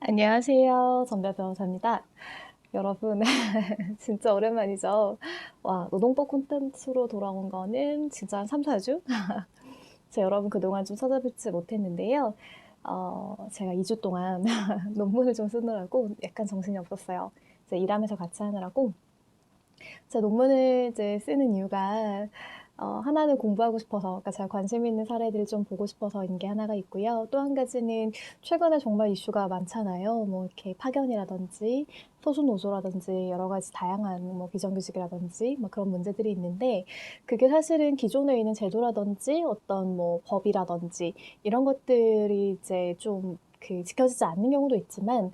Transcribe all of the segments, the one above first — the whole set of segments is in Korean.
안녕하세요. 전별 변호사입니다. 여러분, 진짜 오랜만이죠? 와, 노동법 콘텐츠로 돌아온 거는 진짜 한 3, 4주? 제가 여러분 그동안 좀 찾아뵙지 못했는데요. 제가 2주 동안 논문을 좀 쓰느라고 약간 정신이 없었어요. 이제 일하면서 같이 하느라고. 제 논문을 이제 쓰는 이유가 하나는 공부하고 싶어서, 그러니까 제가 관심 있는 사례들을 좀 보고 싶어서인 게 하나가 있고요. 또 한 가지는 최근에 정말 이슈가 많잖아요. 뭐 이렇게 파견이라든지 소수노조라든지 여러 가지 다양한 뭐 비정규직이라든지 뭐 그런 문제들이 있는데, 그게 사실은 기존에 있는 제도라든지 어떤 뭐 법이라든지 이런 것들이 이제 좀 지켜지지 않는 경우도 있지만,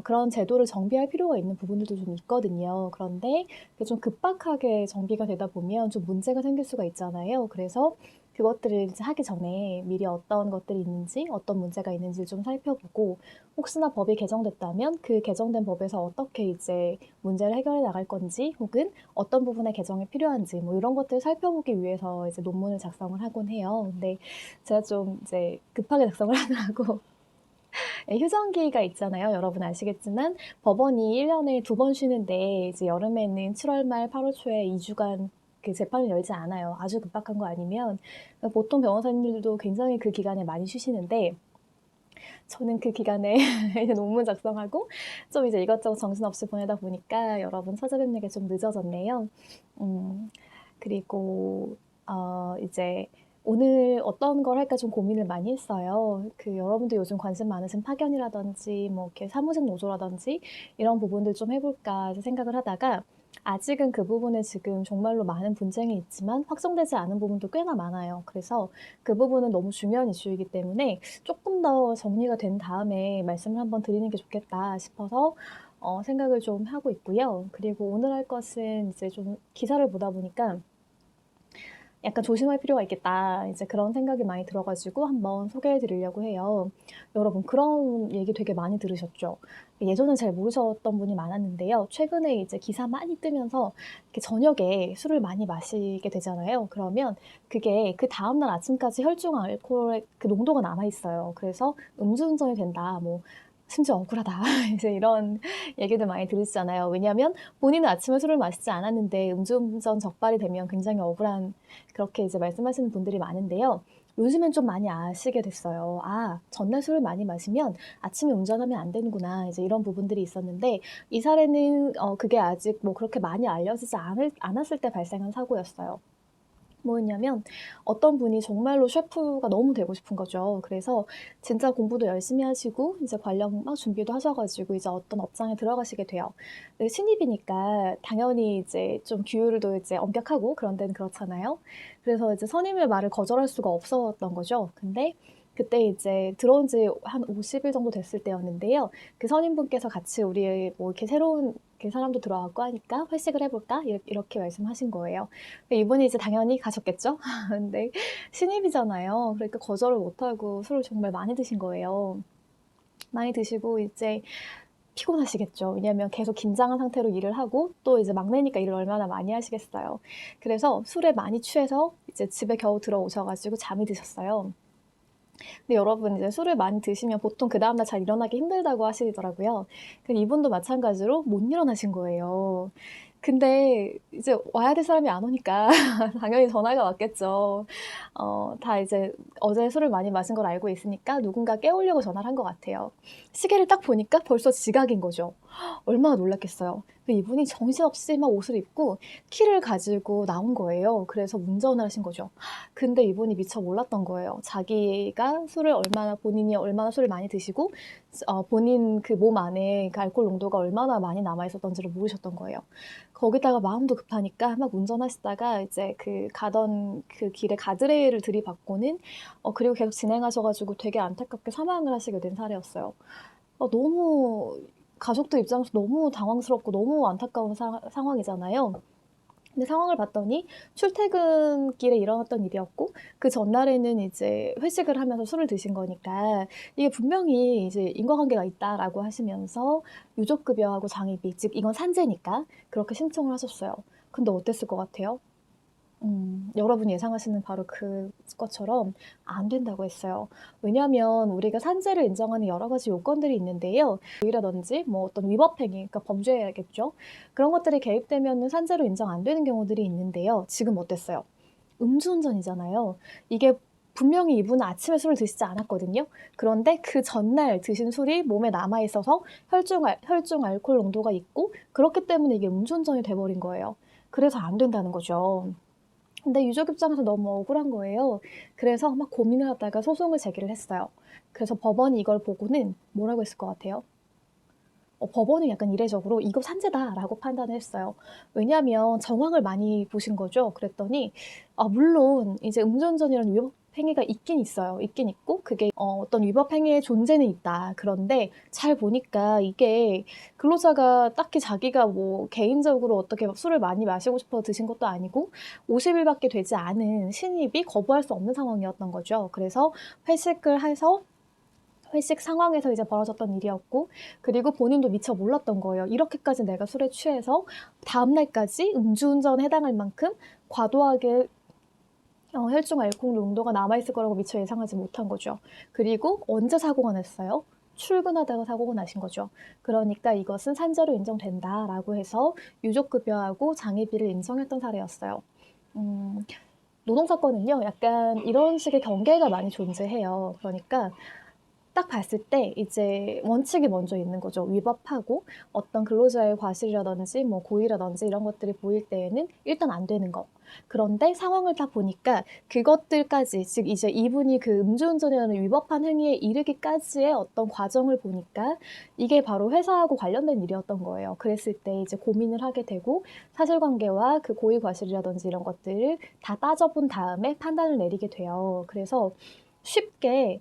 그런 제도를 정비할 필요가 있는 부분들도 좀 있거든요. 그런데 좀 급박하게 정비가 되다 보면 좀 문제가 생길 수가 있잖아요. 그래서 그것들을 이제 하기 전에 미리 어떤 것들이 있는지, 어떤 문제가 있는지 좀 살펴보고, 혹시나 법이 개정됐다면 그 개정된 법에서 어떻게 이제 문제를 해결해 나갈 건지, 혹은 어떤 부분의 개정이 필요한지, 뭐 이런 것들을 살펴보기 위해서 이제 논문을 작성을 하곤 해요. 근데 제가 좀 이제 급하게 작성을 하느라고 휴전기가 있잖아요. 여러분 아시겠지만 법원이 1년에 2번 쉬는데, 이제 여름에는 7월 말 8월 초에 2주간 재판을 열지 않아요. 아주 급박한 거 아니면. 보통 변호사님들도 굉장히 그 기간에 많이 쉬시는데, 저는 그 기간에 이제 논문 작성하고 좀 이제 이것저것 정신없이 보내다 보니까 여러분 찾아뵙는 게 좀 늦어졌네요. 그리고 이제 오늘 어떤 걸 할까 좀 고민을 많이 했어요. 여러분들 요즘 관심 많으신 파견이라든지 뭐 이렇게 사무직 노조라든지 이런 부분들 좀 해볼까 생각을 하다가, 아직은 그 부분에 지금 정말로 많은 분쟁이 있지만 확정되지 않은 부분도 꽤나 많아요. 그래서 그 부분은 너무 중요한 이슈이기 때문에 조금 더 정리가 된 다음에 말씀을 한번 드리는 게 좋겠다 싶어서 생각을 좀 하고 있고요. 그리고 오늘 할 것은 이제 좀 기사를 보다 보니까 약간 조심할 필요가 있겠다, 이제 그런 생각이 많이 들어가지고 한번 소개해 드리려고 해요. 여러분, 그런 얘기 되게 많이 들으셨죠? 예전엔 잘 모르셨던 분이 많았는데요. 최근에 이제 기사 많이 뜨면서 이렇게 저녁에 술을 많이 마시게 되잖아요. 그러면 그게 그 다음날 아침까지 혈중 알코올의 그 농도가 남아있어요. 그래서 음주운전이 된다, 뭐 심지어 억울하다 이제 이런 얘기들 많이 들으시잖아요. 왜냐하면 본인은 아침에 술을 마시지 않았는데 음주운전 적발이 되면 굉장히 억울한, 그렇게 이제 말씀하시는 분들이 많은데요. 요즘엔 좀 많이 아시게 됐어요. 아, 전날 술을 많이 마시면 아침에 운전하면 안 되는구나, 이제 이런 부분들이 있었는데, 이 사례는 그게 아직 뭐 그렇게 많이 알려지지 않았을 때 발생한 사고였어요. 뭐였냐면, 어떤 분이 정말로 셰프가 너무 되고 싶은 거죠. 그래서 진짜 공부도 열심히 하시고 이제 관련 막 준비도 하셔가지고 이제 어떤 업장에 들어가시게 돼요. 근데 신입이니까 당연히 이제 좀 규율도 이제 엄격하고 그런 데는 그렇잖아요. 그래서 이제 선임의 말을 거절할 수가 없었던 거죠. 근데 그때 이제 들어온 지 한 50일 정도 됐을 때였는데요. 그 선임분께서 같이 우리 뭐 이렇게 새로운 사람도 들어왔고 하니까 회식을 해볼까? 이렇게 말씀하신 거예요. 이분이 이제 당연히 가셨겠죠? 근데 신입이잖아요. 그러니까 거절을 못하고 술을 정말 많이 드신 거예요. 많이 드시고 이제 피곤하시겠죠. 왜냐면 계속 긴장한 상태로 일을 하고, 또 이제 막내니까 일을 얼마나 많이 하시겠어요. 그래서 술에 많이 취해서 이제 집에 겨우 들어오셔가지고 잠이 드셨어요. 근데 여러분, 이제 술을 많이 드시면 보통 그 다음날 잘 일어나기 힘들다고 하시더라고요. 근데 이분도 마찬가지로 못 일어나신 거예요. 근데 이제 와야 될 사람이 안 오니까 당연히 전화가 왔겠죠. 다 이제 어제 술을 많이 마신 걸 알고 있으니까 누군가 깨우려고 전화를 한 것 같아요. 시계를 딱 보니까 벌써 지각인 거죠. 얼마나 놀랐겠어요. 근데 이분이 정신없이 막 옷을 입고 키를 가지고 나온 거예요. 그래서 운전을 하신 거죠. 근데 이분이 미처 몰랐던 거예요. 자기가 본인이 얼마나 술을 많이 드시고, 본인 그 몸 안에 그 알코올 농도가 얼마나 많이 남아있었던지를 모르셨던 거예요. 거기다가 마음도 급하니까 막 운전하시다가 이제 가던 그 길에 가드레일을 들이받고는, 그리고 계속 진행하셔가지고 되게 안타깝게 사망을 하시게 된 사례였어요. 너무, 가족들 입장에서 너무 당황스럽고 너무 안타까운 상황이잖아요. 근데 상황을 봤더니 출퇴근길에 일어났던 일이었고, 그 전날에는 이제 회식을 하면서 술을 드신 거니까 이게 분명히 이제 인과관계가 있다라고 하시면서 유족급여하고 장의비, 즉 이건 산재니까 그렇게 신청을 하셨어요. 근데 어땠을 것 같아요? 여러분이 예상하시는 바로 그것처럼 안 된다고 했어요. 왜냐하면 우리가 산재를 인정하는 여러 가지 요건들이 있는데요. 이라든지 뭐 어떤 위법 행위, 그러니까 범죄겠죠. 그런 것들이 개입되면 산재로 인정 안 되는 경우들이 있는데요. 지금 어땠어요? 음주운전이잖아요. 이게 분명히 이분은 아침에 술을 드시지 않았거든요. 그런데 그 전날 드신 술이 몸에 남아 있어서 혈중 알코올 농도가 있고 그렇기 때문에 이게 음주운전이 돼버린 거예요. 그래서 안 된다는 거죠. 근데 유족 입장에서 너무 억울한 거예요. 그래서 막 고민을 하다가 소송을 제기를 했어요. 그래서 법원이 이걸 보고는 뭐라고 했을 것 같아요? 법원은 약간 이례적으로 이거 산재다라고 판단을 했어요. 왜냐하면 정황을 많이 보신 거죠. 그랬더니 물론 이제 음주운전이라는 위법 행위가 있긴 있어요. 있긴 있고 그게 어떤 위법 행위의 존재는 있다. 그런데 잘 보니까 이게 근로자가 딱히 자기가 뭐 개인적으로 어떻게 술을 많이 마시고 싶어 드신 것도 아니고 50일밖에 되지 않은 신입이 거부할 수 없는 상황이었던 거죠. 그래서 회식을 해서 회식 상황에서 이제 벌어졌던 일이었고 그리고 본인도 미처 몰랐던 거예요. 이렇게까지 내가 술에 취해서 다음날까지 음주운전에 해당할 만큼 과도하게 혈중 알코올 농도가 남아있을 거라고 미처 예상하지 못한 거죠. 그리고 언제 사고가 났어요? 출근하다가 사고가 나신 거죠. 그러니까 이것은 산재로 인정된다라고 해서 유족급여하고 장의비를 인정했던 사례였어요. 노동사건은요, 약간 이런 식의 경계가 많이 존재해요. 그러니까 딱 봤을 때 이제 원칙이 먼저 있는 거죠. 위법하고 어떤 근로자의 과실이라든지 뭐 고의라든지 이런 것들이 보일 때에는 일단 안 되는 거. 그런데 상황을 딱 보니까 그것들까지, 즉 이제 이분이 그 음주운전이라는 위법한 행위에 이르기까지의 어떤 과정을 보니까 이게 바로 회사하고 관련된 일이었던 거예요. 그랬을 때 이제 고민을 하게 되고 사실관계와 그 고의 과실이라든지 이런 것들을 다 따져본 다음에 판단을 내리게 돼요. 그래서 쉽게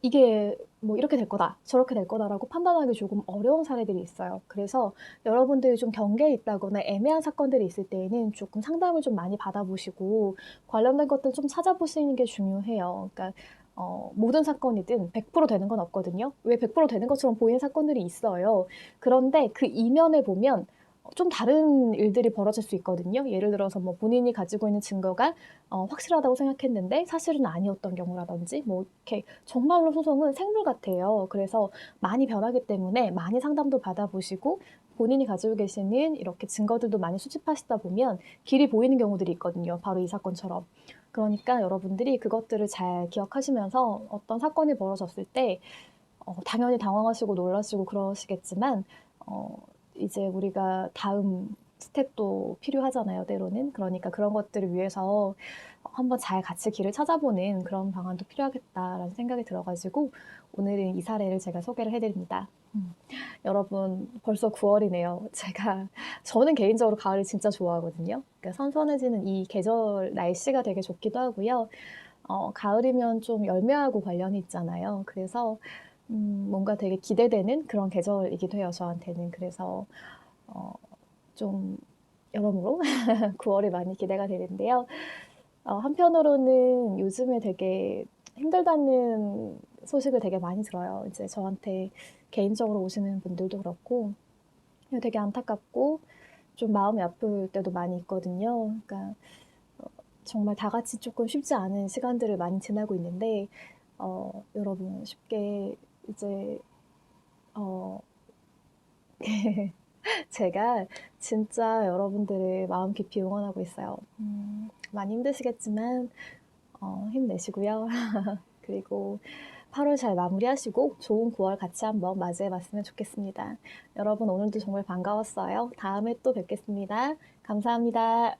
이게 뭐 이렇게 될 거다, 저렇게 될 거다라고 판단하기 조금 어려운 사례들이 있어요. 그래서 여러분들이 좀 경계에 있다거나 애매한 사건들이 있을 때에는 조금 상담을 좀 많이 받아보시고 관련된 것들 좀 찾아보시는 게 중요해요. 그러니까 모든 사건이든 100% 되는 건 없거든요. 왜 100% 되는 것처럼 보이는 사건들이 있어요. 그런데 그 이면에 보면 좀 다른 일들이 벌어질 수 있거든요. 예를 들어서 뭐 본인이 가지고 있는 증거가 확실하다고 생각했는데 사실은 아니었던 경우라든지 뭐 이렇게 정말로 소송은 생물 같아요. 그래서 많이 변하기 때문에 많이 상담도 받아보시고 본인이 가지고 계시는 이렇게 증거들도 많이 수집하시다 보면 길이 보이는 경우들이 있거든요. 바로 이 사건처럼. 그러니까 여러분들이 그것들을 잘 기억하시면서 어떤 사건이 벌어졌을 때 당연히 당황하시고 놀라시고 그러시겠지만 이제 우리가 다음 스텝도 필요하잖아요, 때로는. 그러니까 그런 것들을 위해서 한번 잘 같이 길을 찾아보는 그런 방안도 필요하겠다라는 생각이 들어가지고 오늘은 이 사례를 제가 소개를 해드립니다. 여러분 벌써 9월이네요. 저는 개인적으로 가을을 진짜 좋아하거든요. 그러니까 선선해지는 이 계절 날씨가 되게 좋기도 하고요. 가을이면 좀 열매하고 관련이 있잖아요. 그래서 뭔가 되게 기대되는 그런 계절이기도 해요, 저한테는. 그래서 좀 여러모로 9월이 많이 기대가 되는데요. 한편으로는 요즘에 되게 힘들다는 소식을 되게 많이 들어요. 이제 저한테 개인적으로 오시는 분들도 그렇고 되게 안타깝고 좀 마음이 아플 때도 많이 있거든요. 그러니까 정말 다 같이 조금 쉽지 않은 시간들을 많이 지나고 있는데 여러분 쉽게 이제 제가 진짜 여러분들을 마음 깊이 응원하고 있어요. 많이 힘드시겠지만 힘내시고요. 그리고 8월 잘 마무리하시고 좋은 9월 같이 한번 맞이해봤으면 좋겠습니다. 여러분 오늘도 정말 반가웠어요. 다음에 또 뵙겠습니다. 감사합니다.